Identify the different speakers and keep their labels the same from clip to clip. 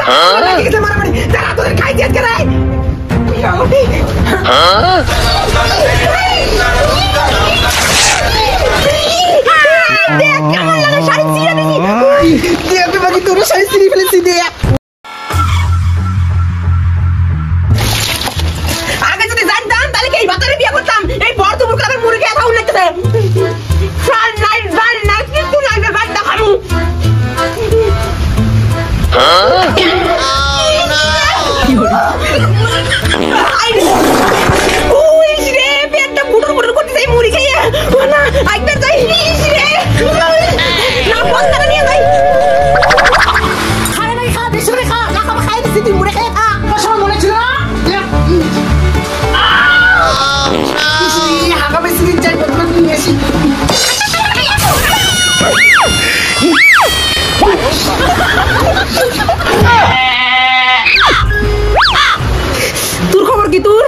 Speaker 1: किसे मारा मारी तेरा तो खाई दिया क्या रे देख কেমন লাগে শাড়ি ছিঁড়ে দিছি দেখ বাকি তোর শাড়ি ছিঁড়ে ফেলেছি দেখ আগে যদি জানতাম তাহলে কি এই বাতারে বিয়ে করতাম এই বড় দুপুর করে মুড়ি খেয়ে খাও লাগতেছে সাল নাই কিছু নাই বাদ দেখামু তোর খবর কি তোর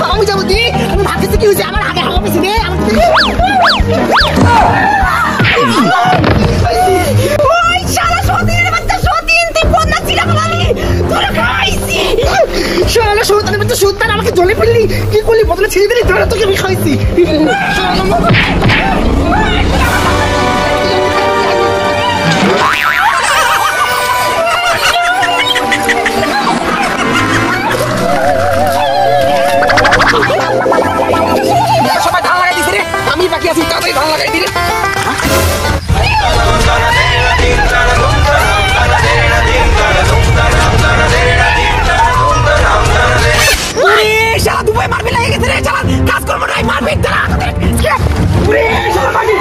Speaker 1: আমি যাবো দি আমি ভাবতেছি কি হয়েছে আমার আগে হাওয়া পেছি রে ওই শালা সতীনের বাচ্চা সতীন তুই কোন না ছিলা বলি তোর খাইছি শালা সতীনের বাচ্চা সতীন আমাকে জলে ফেললি কি করলি বদলে ছেড়ে দিলি তোরা তোকে আমি খাইছি সবাই ধান লাগাই দিছে রে আমি বাকি আছি তাড়াতাড়ি ধান লাগাই দিলে শালা দুবাই মারবি লাগে গেছে রে শালা কাজ করবো নাই মারবি তারা পুরে শালা মারবি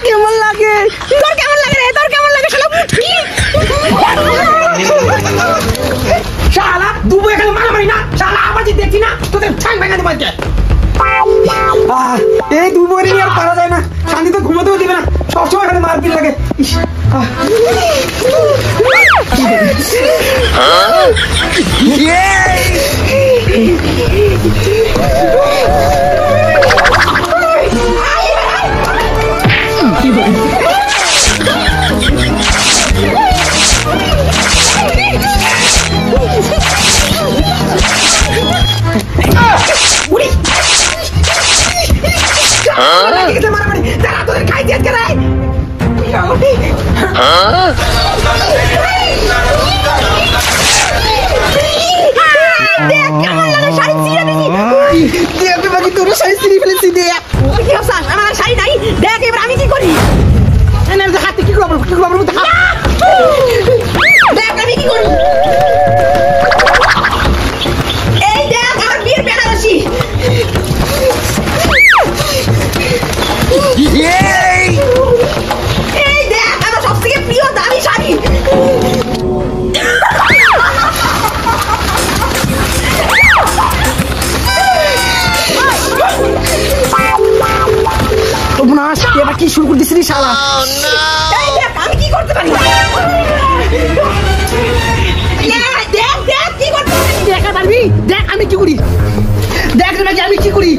Speaker 1: কেমন লাগে তোর কেমন লাগে রে তোর কেমন লাগে শালা দুবো এখানে মারামারি না শালা আবার যে দেখছি না তোদের ছাই ভাঙা দেবো আজকে এই দুবো রে আর পারা যায় না শান্তি তো ঘুমাতেও দিবে না সবসময় এখানে মারপিট লাগে किसे मारा मारी तेरा तो खाई दिया क्या रे देख কেমন লাগে শাড়ি ছিঁড়ে দিছি দেখ বাকি তোর শাড়ি ছিঁড়ে ফেলেছি দেখ কি অবস্থা আমার শাড়ি নাই দেখ এবার আমি কি করি এনে হাতে কি করব দেখ আমি কি করব এই দেখ আমার বিয়ের বেনারসি এই দেখ আমার সবথেকে প্রিয় দামি শাড়ি এবার কি শুরু করে দিছিলি শালা এই দেখ আমি কি করতে পারি দেখ দেখ কি করতে পারি দেখা পারবি দেখ আমি কি করি দেখ নাকি আমি কি করি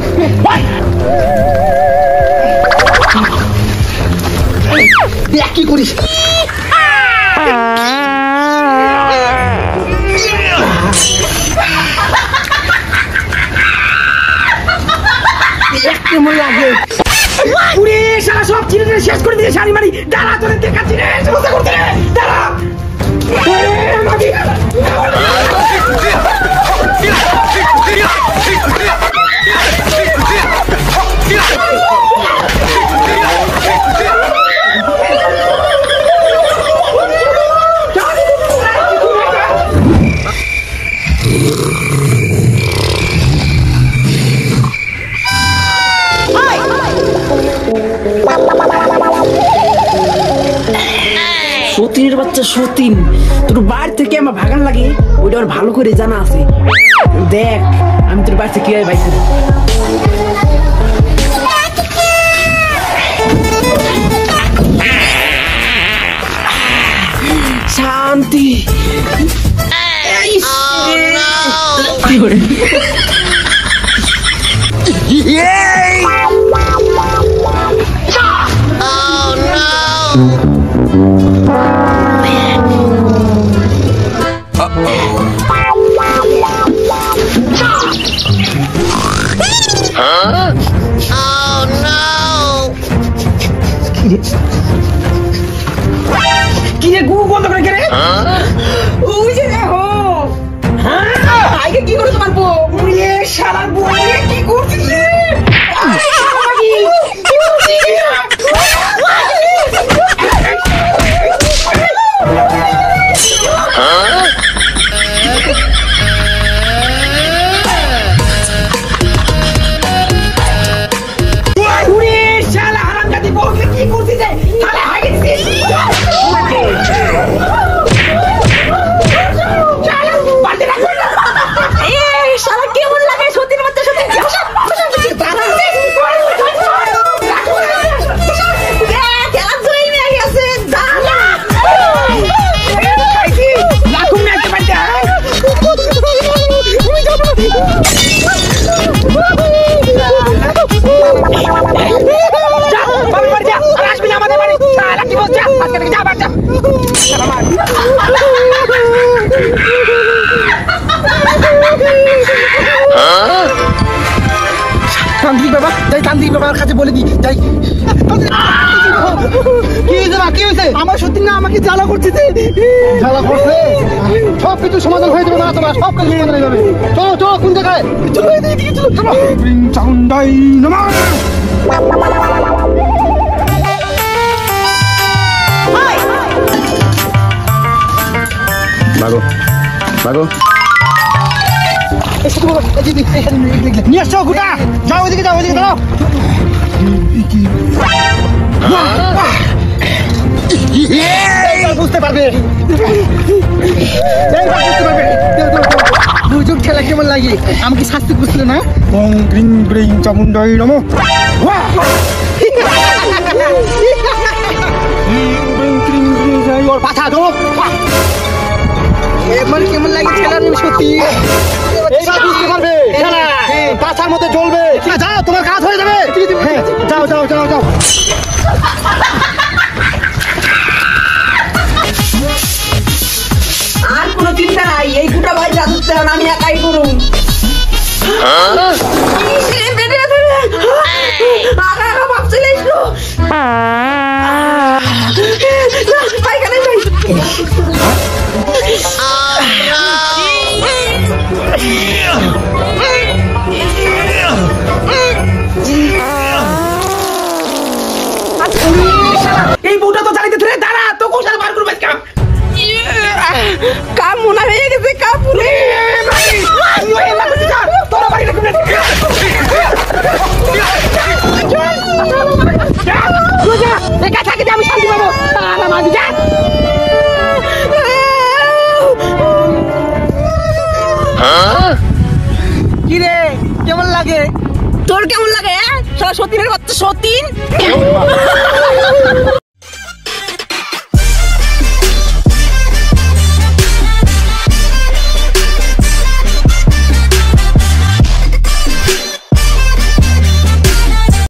Speaker 1: দেখ কি করিস কেমন লাগে পুরে শালা সব চিনে শেষ করে দিয়ে শাড়ি মারি দাঁড়া তোদের দেখাচ্ছি রে সমস্যা করতে রে দাঁড়া সতীনের বাচ্চা সতীন, তোর বাড়ি থেকে আমার ভাগান লাগে ওইটা আমার ভালো করে জানা আছে। দেখ আমি তোর বাড়ি থেকে কিভাবে বাইক করি। শান্তি। কি রে গু বন্ধ করে রে? ওই যে দেখো আগে কি করে তোমার বউ মুড়িয়ে শালার বউ কি করছিস রে? তান্ত্রিক বাবা যাই, তান্ত্রিক বাবার কাছে বলে দিই যাই। কি হয়েছে মা, কি হয়েছে? আমার সত্যি না আমাকে জ্বালা করছে। জ্বালা করছে? সব কিছু সমাধান হয়ে যাবে না, তোমার সব কিছু সমাধান হয়ে যাবে। চলো চলো, কোন জায়গায়? চলো এদিকে চলো। চলো চাউন্ডাই নমঃ।
Speaker 2: ভাগো ভাগো,
Speaker 1: নিয়ে আসছো গোটা, যাও ওইদিকে, যাও ওইদিকে দাঁড়াও। বুঝতে পারবে, দুজন খেলা কেমন লাগে? আমাকে শাস্তি বুঝলে না? ওং গ্রিং গ্রিং চামুন্ডাই নমঃ। পাঠা ধরো। এবার কেমন লাগে খেলার? সত্যি বুঝতে পারবে, পাছার মধ্যে জ্বলবে। যাও, তোমার কাজ হয়ে যাবে। যাও যাও যাও যাও। আর কোনো চিন্তা নাই, এই গোটা ভাই রাজত্ব আমি একাই করুন। পাইখানে যাই। এই বউটা তো জানিতে ধরে দাঁড়া, তো কোথায় বার করবে? কাম মনে হয়ে গেছে, কাপুরে তোরা বাড়ি একা থাকে, আমি শান্তি পাবো। কি রে কেমন লাগে? তোর কেমন লাগে? সতীনের বাচ্চা সতীন।